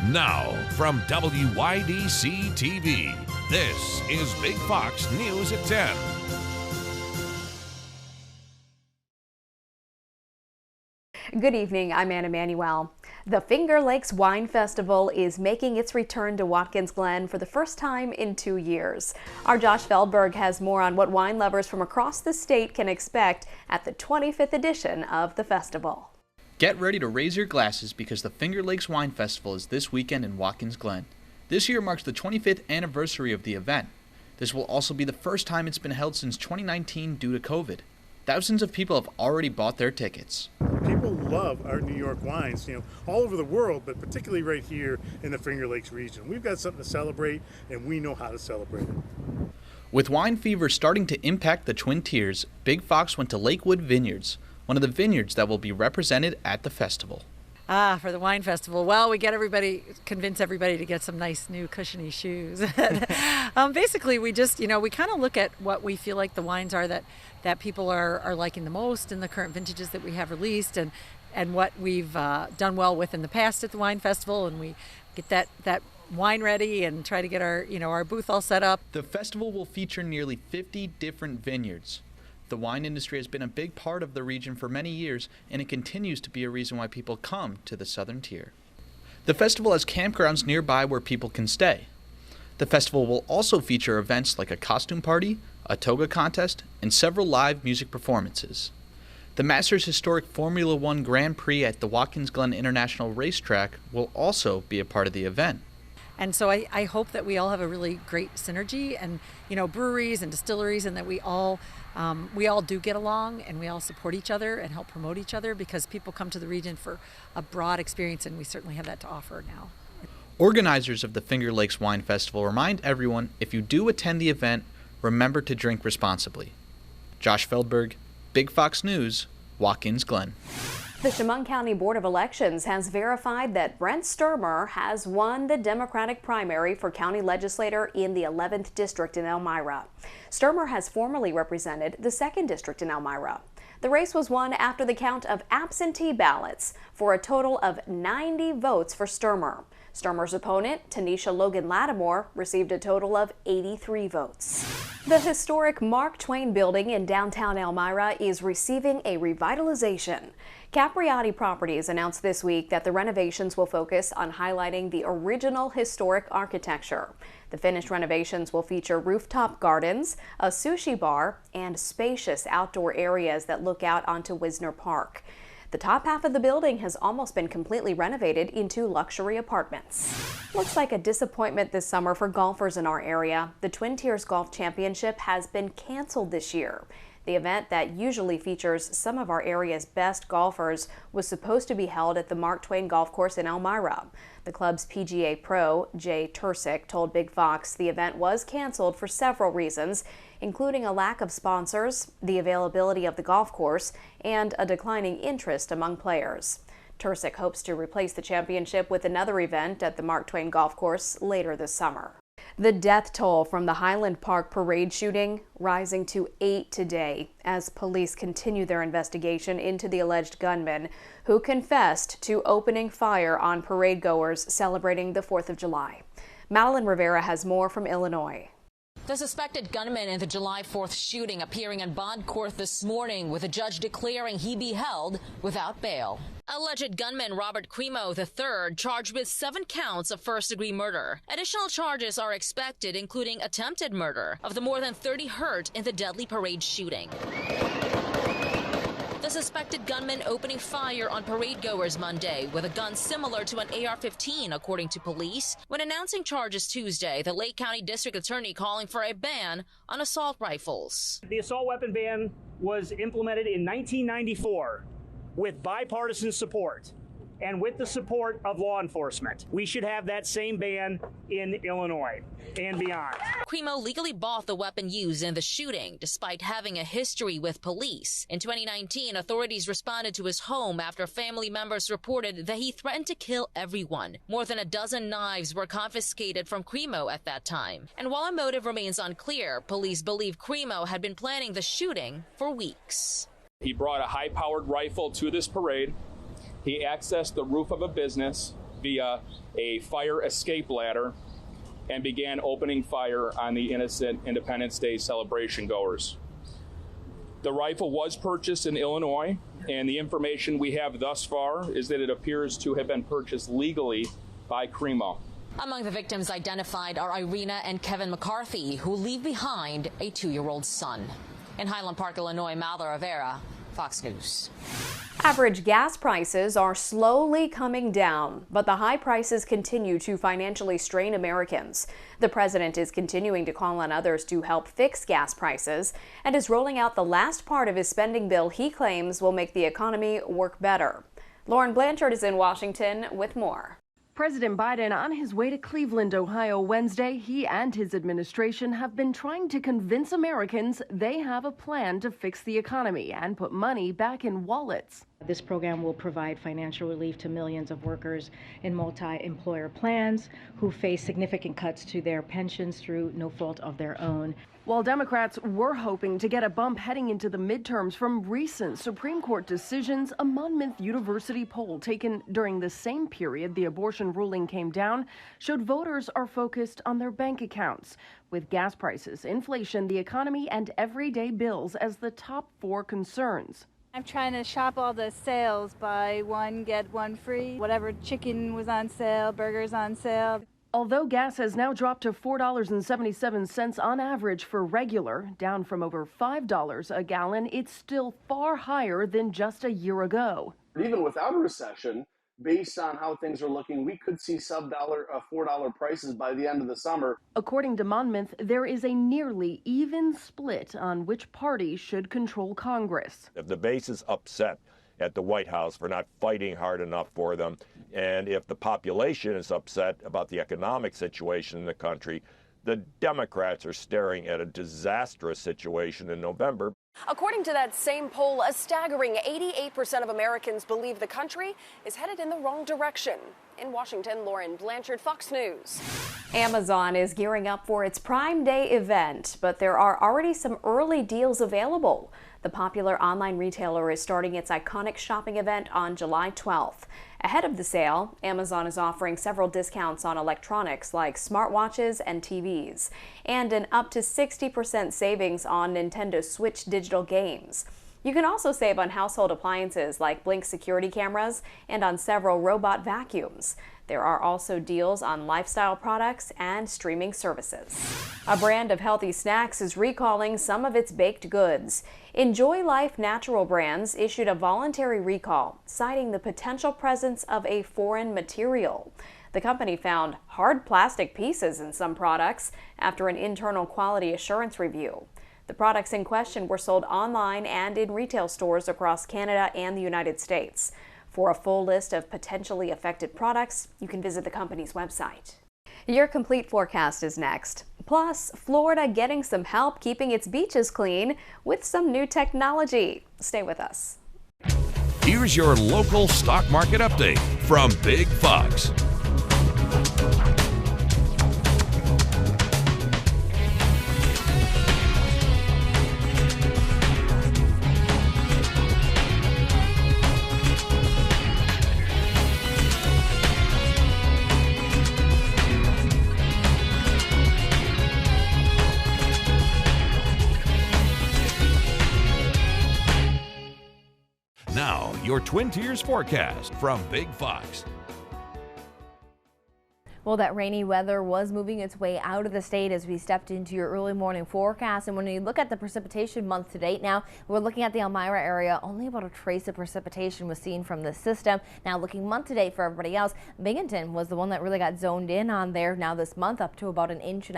Now, from WYDC TV, this is Big Fox News at 10. Good evening, I'm Anna Manuel. The Finger Lakes Wine Festival is making its return to Watkins Glen for the first time in 2 years. Our Josh Feldberg has more on what wine lovers from across the state can expect at the 25th edition of the festival. Get ready to raise your glasses because the Finger Lakes Wine Festival is this weekend in Watkins Glen. This year marks the 25th anniversary of the event. This will also be the first time it's been held since 2019 due to COVID. Thousands of people have already bought their tickets. People love our New York wines, all over the world, but particularly right here in the Finger Lakes region. We've got something to celebrate, and we know how to celebrate it. With wine fever starting to impact the Twin Tiers, Big Fox went to Lakewood Vineyards, one of the vineyards that will be represented at the festival. For the wine festival. Well, we convince everybody to get some nice new cushiony shoes. Basically, we just, we kind of look at what we feel like the wines are that people are liking the most in the current vintages that we have released, and what we've done well with in the past at the wine festival, and we get that wine ready and try to get our booth all set up. The festival will feature nearly 50 different vineyards. The wine industry has been a big part of the region for many years, and it continues to be a reason why people come to the Southern Tier. The festival has campgrounds nearby where people can stay. The festival will also feature events like a costume party, a toga contest, and several live music performances. The Masters Historic Formula One Grand Prix at the Watkins Glen International Racetrack will also be a part of the event. And so I hope that we all have a really great synergy, and breweries and distilleries, and that we all do get along, and we all support each other and help promote each other, because people come to the region for a broad experience, and we certainly have that to offer now. Organizers of the Finger Lakes Wine Festival remind everyone, if you do attend the event, remember to drink responsibly. Josh Feldberg, Big Fox News, Watkins Glen. The Chemung County Board of Elections has verified that Brent Sturmer has won the Democratic primary for county legislator in the 11th District in Elmira. Sturmer has formerly represented the 2nd District in Elmira. The race was won after the count of absentee ballots for a total of 90 votes for Sturmer. Sturmer's opponent, Tanisha Logan Lattimore, received a total of 83 votes. The historic Mark Twain building in downtown Elmira is receiving a revitalization. Capriati Properties announced this week that the renovations will focus on highlighting the original historic architecture. The finished renovations will feature rooftop gardens, a sushi bar, and spacious outdoor areas that look out onto Wisner Park. The top half of the building has almost been completely renovated into luxury apartments. Looks like a disappointment this summer for golfers in our area. The Twin Tiers Golf Championship has been canceled this year. The event that usually features some of our area's best golfers was supposed to be held at the Mark Twain Golf Course in Elmira. The club's PGA pro, Jay Tursick, told Big Fox the event was canceled for several reasons, including a lack of sponsors, the availability of the golf course, and a declining interest among players. Tursick hopes to replace the championship with another event at the Mark Twain Golf Course later this summer. The death toll from the Highland Park parade shooting rising to 8 today as police continue their investigation into the alleged gunman who confessed to opening fire on parade goers celebrating the 4th of July. Madeline Rivera has more from Illinois. The suspected gunman in the July 4th shooting appearing in bond court this morning, with a judge declaring he be held without bail. Alleged gunman Robert Cremo III charged with 7 counts of first-degree murder. Additional charges are expected, including attempted murder of the more than 30 hurt in the deadly parade shooting. The suspected gunman opening fire on parade goers Monday with a gun similar to an AR-15, according to police. When announcing charges Tuesday, the Lake County District Attorney calling for a ban on assault rifles. The assault weapon ban was implemented in 1994 with bipartisan support and with the support of law enforcement. We should have that same ban in Illinois and beyond. Cremo legally bought the weapon used in the shooting, despite having a history with police. In 2019, authorities responded to his home after family members reported that he threatened to kill everyone. More than a dozen knives were confiscated from Cremo at that time. And while a motive remains unclear, police believe Cremo had been planning the shooting for weeks. He brought a high-powered rifle to this parade. He accessed the roof of a business. via a fire escape ladder and began opening fire on the innocent Independence Day celebration goers. The rifle was purchased in Illinois, and the information we have thus far is that it appears to have been purchased legally by Cremo. Among the victims identified are Irina and Kevin McCarthy, who leave behind a 2-year-old son. In Highland Park, Illinois, Malda Rivera, Fox News. Average gas prices are slowly coming down, but the high prices continue to financially strain Americans. The president is continuing to call on others to help fix gas prices and is rolling out the last part of his spending bill he claims will make the economy work better. Lauren Blanchard is in Washington with more. President Biden on his way to Cleveland, Ohio Wednesday, he and his administration have been trying to convince Americans they have a plan to fix the economy and put money back in wallets. This program will provide financial relief to millions of workers in multi-employer plans who face significant cuts to their pensions through no fault of their own. While Democrats were hoping to get a bump heading into the midterms from recent Supreme Court decisions, a Monmouth University poll taken during the same period the abortion ruling came down showed voters are focused on their bank accounts, with gas prices, inflation, the economy, and everyday bills as the top 4 concerns. I'm trying to shop all the sales, buy one, get one free. Whatever chicken was on sale, burgers on sale. Although gas has now dropped to $4.77 on average for regular, down from over $5 a gallon, it's still far higher than just a year ago. Even without a recession, based on how things are looking, we could see $4 prices by the end of the summer. According to Monmouth, there is a nearly even split on which party should control Congress. If the base is upset at the White House for not fighting hard enough for them, and if the population is upset about the economic situation in the country, the Democrats are staring at a disastrous situation in November. According to that same poll, a staggering 88% of Americans believe the country is headed in the wrong direction. In Washington, Lauren Blanchard, Fox News. Amazon is gearing up for its Prime Day event, but there are already some early deals available. The popular online retailer is starting its iconic shopping event on July 12th. Ahead of the sale, Amazon is offering several discounts on electronics like smartwatches and TVs, and an up to 60% savings on Nintendo Switch digital games. You can also save on household appliances like Blink security cameras and on several robot vacuums. There are also deals on lifestyle products and streaming services. A brand of healthy snacks is recalling some of its baked goods. Enjoy Life Natural Brands issued a voluntary recall, citing the potential presence of a foreign material. The company found hard plastic pieces in some products after an internal quality assurance review. The products in question were sold online and in retail stores across Canada and the United States. For a full list of potentially affected products, you can visit the company's website. Your complete forecast is next. Plus, Florida getting some help keeping its beaches clean with some new technology. Stay with us. Here's your local stock market update from Big Fox. Now, your Twin Tiers forecast from Big Fox. Well, that rainy weather was moving its way out of the state as we stepped into your early morning forecast. And when you look at the precipitation month to date now, we're looking at the Elmira area. Only about a trace of precipitation was seen from this system. Now looking month to date for everybody else, Binghamton was the one that really got zoned in on there. Now this month up to about 1.5 inches.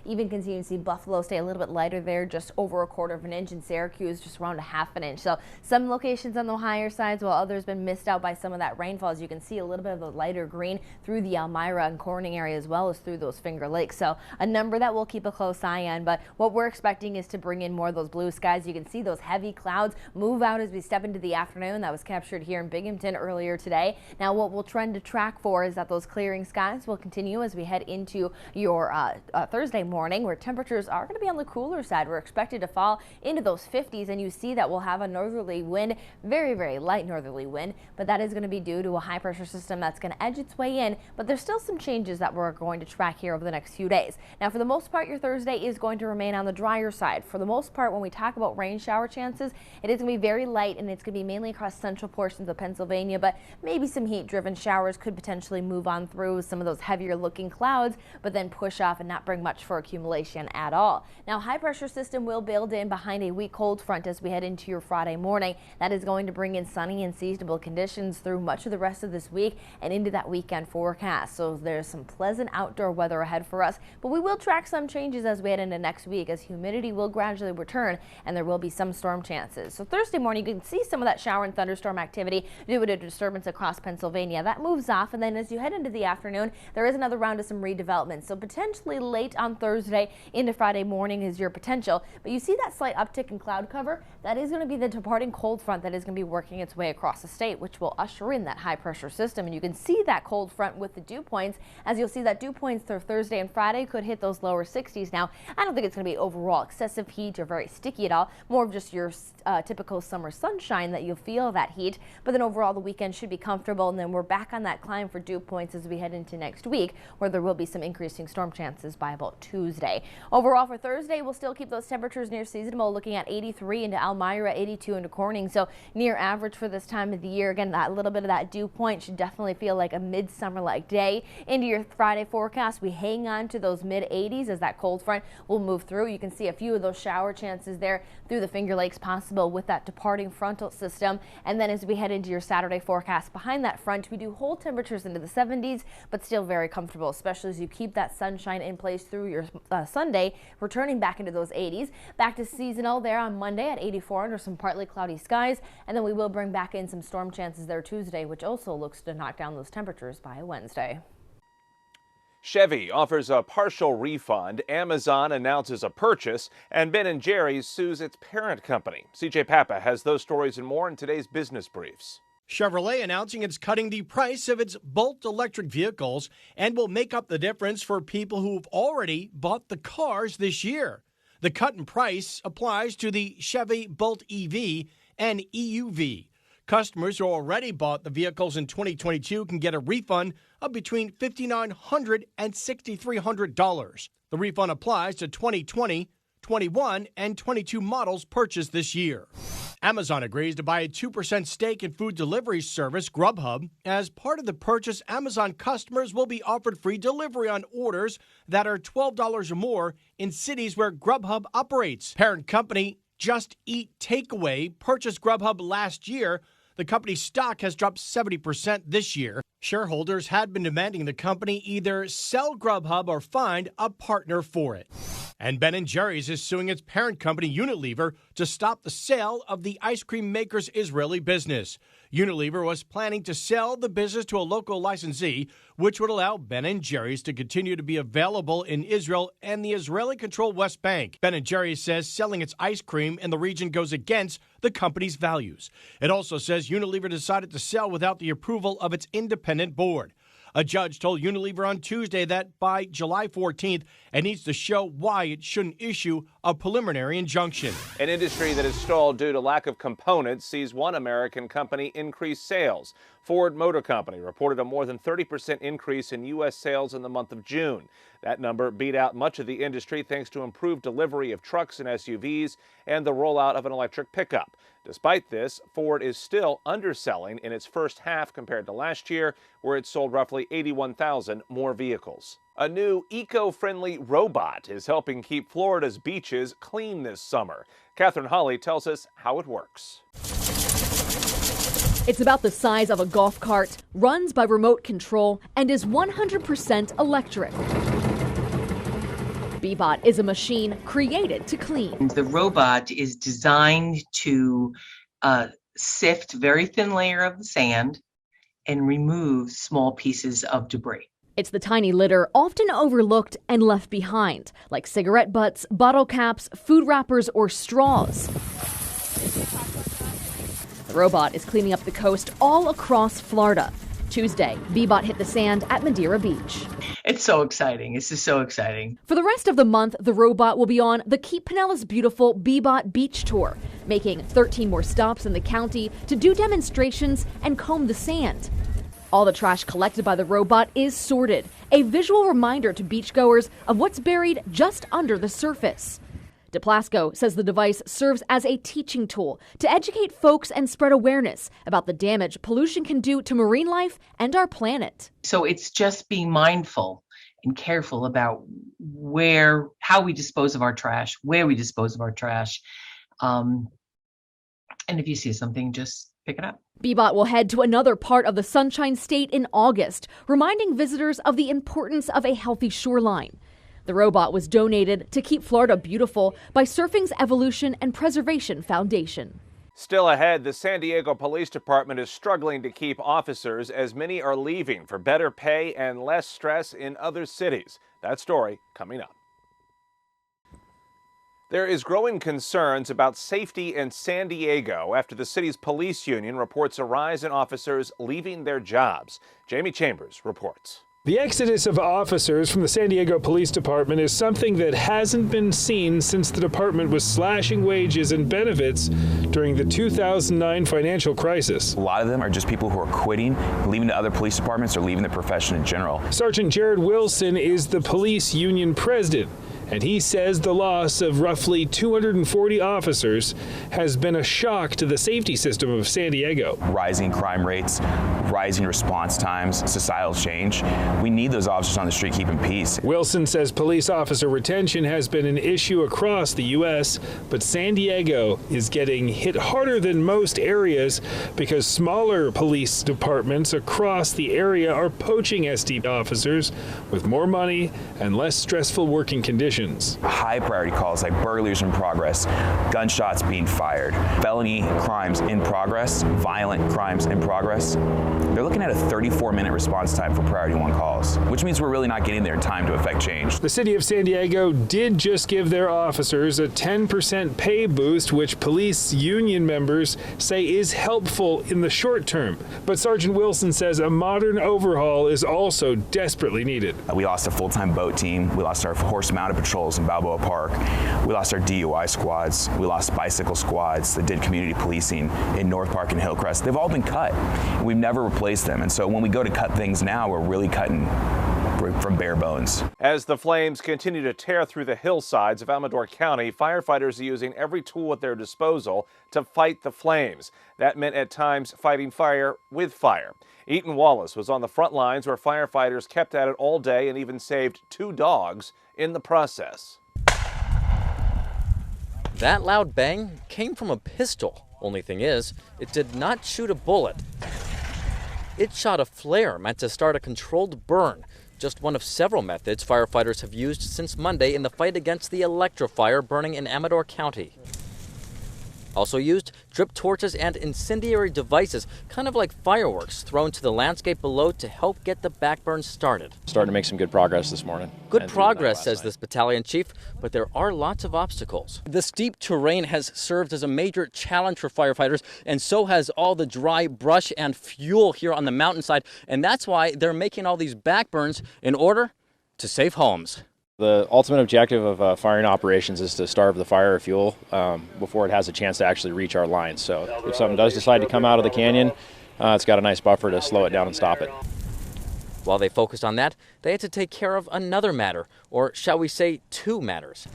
Even continue to see Buffalo stay a little bit lighter there, just over 1/4 inch, and Syracuse just around 1/2 inch. So some locations on the higher sides, while others been missed out by some of that rainfall. As you can see, a little bit of the lighter green through the Elmira and around Corning area as well as through those Finger Lakes. So a number that we'll keep a close eye on, but what we're expecting is to bring in more of those blue skies. You can see those heavy clouds move out as we step into the afternoon. That was captured here in Binghamton earlier today. Now what we'll trend to track for is that those clearing skies will continue as we head into your Thursday morning, where temperatures are going to be on the cooler side. We're expected to fall into those 50s, and you see that we'll have a northerly wind, very, very light northerly wind, but that is going to be due to a high pressure system that's going to edge its way in. But there's still some changes that we're going to track here over the next few days. Now, for the most part, your Thursday is going to remain on the drier side. For the most part, when we talk about rain shower chances, it is going to be very light, and it's going to be mainly across central portions of Pennsylvania, but maybe some heat-driven showers could potentially move on through some of those heavier-looking clouds, but then push off and not bring much for accumulation at all. Now, high pressure system will build in behind a weak cold front as we head into your Friday morning. That is going to bring in sunny and seasonable conditions through much of the rest of this week and into that weekend forecast. So there's some pleasant outdoor weather ahead for us, but we will track some changes as we head into next week, as humidity will gradually return and there will be some storm chances. So Thursday morning, you can see some of that shower and thunderstorm activity due to a disturbance across Pennsylvania. That moves off, and then as you head into the afternoon, there is another round of some redevelopment. So potentially late on Thursday into Friday morning is your potential, but you see that slight uptick in cloud cover. That is going to be the departing cold front that is going to be working its way across the state, which will usher in that high pressure system. And you can see that cold front with the dew points, as you'll see that dew points through Thursday and Friday could hit those lower 60s. Now, I don't think it's going to be overall excessive heat or very sticky at all, more of just your typical summer sunshine that you'll feel that heat, but then overall the weekend should be comfortable, and then we're back on that climb for dew points as we head into next week, where there will be some increasing storm chances by about Tuesday. Overall for Thursday, we'll still keep those temperatures near seasonable, looking at 83 into Elmira, 82 into Corning, so near average for this time of the year. Again, that little bit of that dew point should definitely feel like a midsummer-like day. Into your Friday forecast, we hang on to those mid-80s as that cold front will move through. You can see a few of those shower chances there through the Finger Lakes possible with that departing frontal system. And then as we head into your Saturday forecast, behind that front, we do hold temperatures into the 70s, but still very comfortable, especially as you keep that sunshine in place through your Sunday, returning back into those 80s. Back to seasonal there on Monday at 84 under some partly cloudy skies, and then we will bring back in some storm chances there Tuesday, which also looks to knock down those temperatures by Wednesday. Chevy offers a partial refund, Amazon announces a purchase, and Ben & Jerry's sues its parent company. CJ Papa has those stories and more in today's Business Briefs. Chevrolet announcing it's cutting the price of its Bolt electric vehicles and will make up the difference for people who've already bought the cars this year. The cut in price applies to the Chevy Bolt EV and EUV. Customers who already bought the vehicles in 2022 can get a refund of between $5,900 and $6,300. The refund applies to 2020, 21, and 22 models purchased this year. Amazon agrees to buy a 2% stake in food delivery service Grubhub. As part of the purchase, Amazon customers will be offered free delivery on orders that are $12 or more in cities where Grubhub operates. Parent company Just Eat Takeaway purchased Grubhub last year. The company's stock has dropped 70% this year. Shareholders had been demanding the company either sell Grubhub or find a partner for it. And Ben & Jerry's is suing its parent company Unilever to stop the sale of the ice cream maker's Israeli business. Unilever was planning to sell the business to a local licensee, which would allow Ben & Jerry's to continue to be available in Israel and the Israeli-controlled West Bank. Ben & Jerry's says selling its ice cream in the region goes against the company's values. It also says Unilever decided to sell without the approval of its independent board. A judge told Unilever on Tuesday that by July 14th, it needs to show why it shouldn't issue a preliminary injunction. An industry that has stalled due to lack of components sees one American company increase sales. Ford Motor Company reported a more than 30% increase in U.S. sales in the month of June. That number beat out much of the industry thanks to improved delivery of trucks and SUVs and the rollout of an electric pickup. Despite this, Ford is still underselling in its first half compared to last year, where it sold roughly 81,000 more vehicles. A new eco-friendly robot is helping keep Florida's beaches clean this summer. Catherine Hawley tells us how it works. It's about the size of a golf cart, runs by remote control, and is 100% electric. Bebot is a machine created to clean. The robot is designed to sift very thin layer of the sand and remove small pieces of debris. It's the tiny litter often overlooked and left behind, like cigarette butts, bottle caps, food wrappers, or straws. The robot is cleaning up the coast all across Florida. Tuesday, Bee-Bot hit the sand at Madeira Beach. It's so exciting. It's just so exciting. For the rest of the month, the robot will be on the Keep Pinellas Beautiful Bee-Bot Beach Tour, making 13 more stops in the county to do demonstrations and comb the sand. All the trash collected by the robot is sorted, a visual reminder to beachgoers of what's buried just under the surface. DePlasco says the device serves as a teaching tool to educate folks and spread awareness about the damage pollution can do to marine life and our planet. So it's just being mindful and careful about how we dispose of our trash, where we dispose of our trash. And if you see something, just pick it up. Bee-Bot will head to another part of the Sunshine State in August, reminding visitors of the importance of a healthy shoreline. The robot was donated to Keep Florida Beautiful by Surfing's Evolution and Preservation Foundation. Still ahead, the San Diego Police Department is struggling to keep officers as many are leaving for better pay and less stress in other cities. That story coming up. There is growing concerns about safety in San Diego after the city's police union reports a rise in officers leaving their jobs. Jamie Chambers reports. The exodus of officers from the San Diego Police Department is something that hasn't been seen since the department was slashing wages and benefits during the 2009 financial crisis. A lot of them are just people who are quitting, leaving to other police departments, or leaving the profession in general. Sergeant Jared Wilson is the police union president, and he says the loss of roughly 240 officers has been a shock to the safety system of San Diego. Rising crime rates, rising response times, societal change. We need those officers on the street keeping peace. Wilson says police officer retention has been an issue across the U.S., but San Diego is getting hit harder than most areas because smaller police departments across the area are poaching SD officers with more money and less stressful working conditions. High priority calls like burglaries in progress, gunshots being fired, felony crimes in progress, violent crimes in progress. They're looking at a 34-minute response time for priority 1 calls, which means we're really not getting there in time to effect change. The city of San Diego did just give their officers a 10% pay boost, which police union members say is helpful in the short term. But Sergeant Wilson says a modern overhaul is also desperately needed. We lost a full-time boat team. We lost our horse-mounted patrols in Balboa Park. We lost our DUI squads. We lost bicycle squads that did community policing in North Park and Hillcrest. They've all been cut. We've never replaced them. And so when we go to cut things now, we're really cutting from bare bones. As the flames continue to tear through the hillsides of Amador County, firefighters are using every tool at their disposal to fight the flames. That meant at times fighting fire with fire. Eaton Wallace was on the front lines where firefighters kept at it all day and even saved 2 dogs in the process. That loud bang came from a pistol. Only thing is, it did not shoot a bullet. It shot a flare meant to start a controlled burn, just one of several methods firefighters have used since Monday in the fight against the electrofire burning in Amador County. Also used drip torches and incendiary devices, kind of like fireworks, thrown to the landscape below to help get the backburn started. Starting to make some good progress this morning. Good progress, says this battalion chief, but there are lots of obstacles. The steep terrain has served as a major challenge for firefighters, and so has all the dry brush and fuel here on the mountainside, and that's why they're making all these backburns in order to save homes. The ultimate objective of firing operations is to starve the fire of fuel before it has a chance to actually reach our lines. So if something does decide to come out of the canyon, it's got a nice buffer to slow it down and stop it. While they focused on that, they had to take care of another matter, or shall we say 2 matters.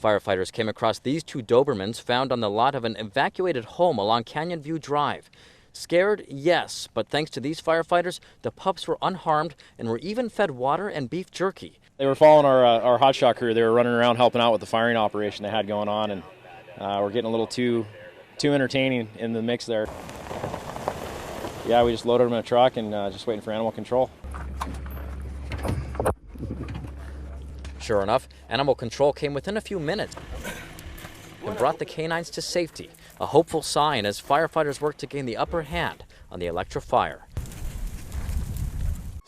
Firefighters came across these 2 Dobermans found on the lot of an evacuated home along Canyon View Drive. Scared, yes, but thanks to these firefighters, the pups were unharmed and were even fed water and beef jerky. They were following our hotshot crew. They were running around helping out with the firing operation they had going on, and we're getting a little too entertaining in the mix there. Yeah, we just loaded them in a truck and just waiting for animal control. Sure enough, animal control came within a few minutes and brought the canines to safety, a hopeful sign as firefighters worked to gain the upper hand on the electrofire.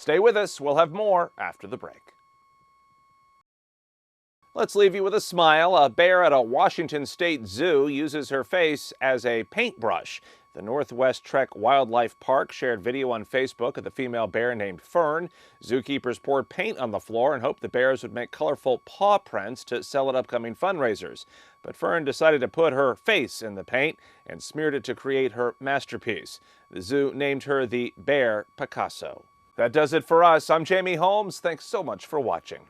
Stay with us. We'll have more after the break. Let's leave you with a smile. A bear at a Washington State zoo uses her face as a paintbrush. The Northwest Trek Wildlife Park shared video on Facebook of the female bear named Fern. Zookeepers poured paint on the floor and hoped the bears would make colorful paw prints to sell at upcoming fundraisers. But Fern decided to put her face in the paint and smeared it to create her masterpiece. The zoo named her the Bear Picasso. That does it for us. I'm Jamie Holmes. Thanks so much for watching.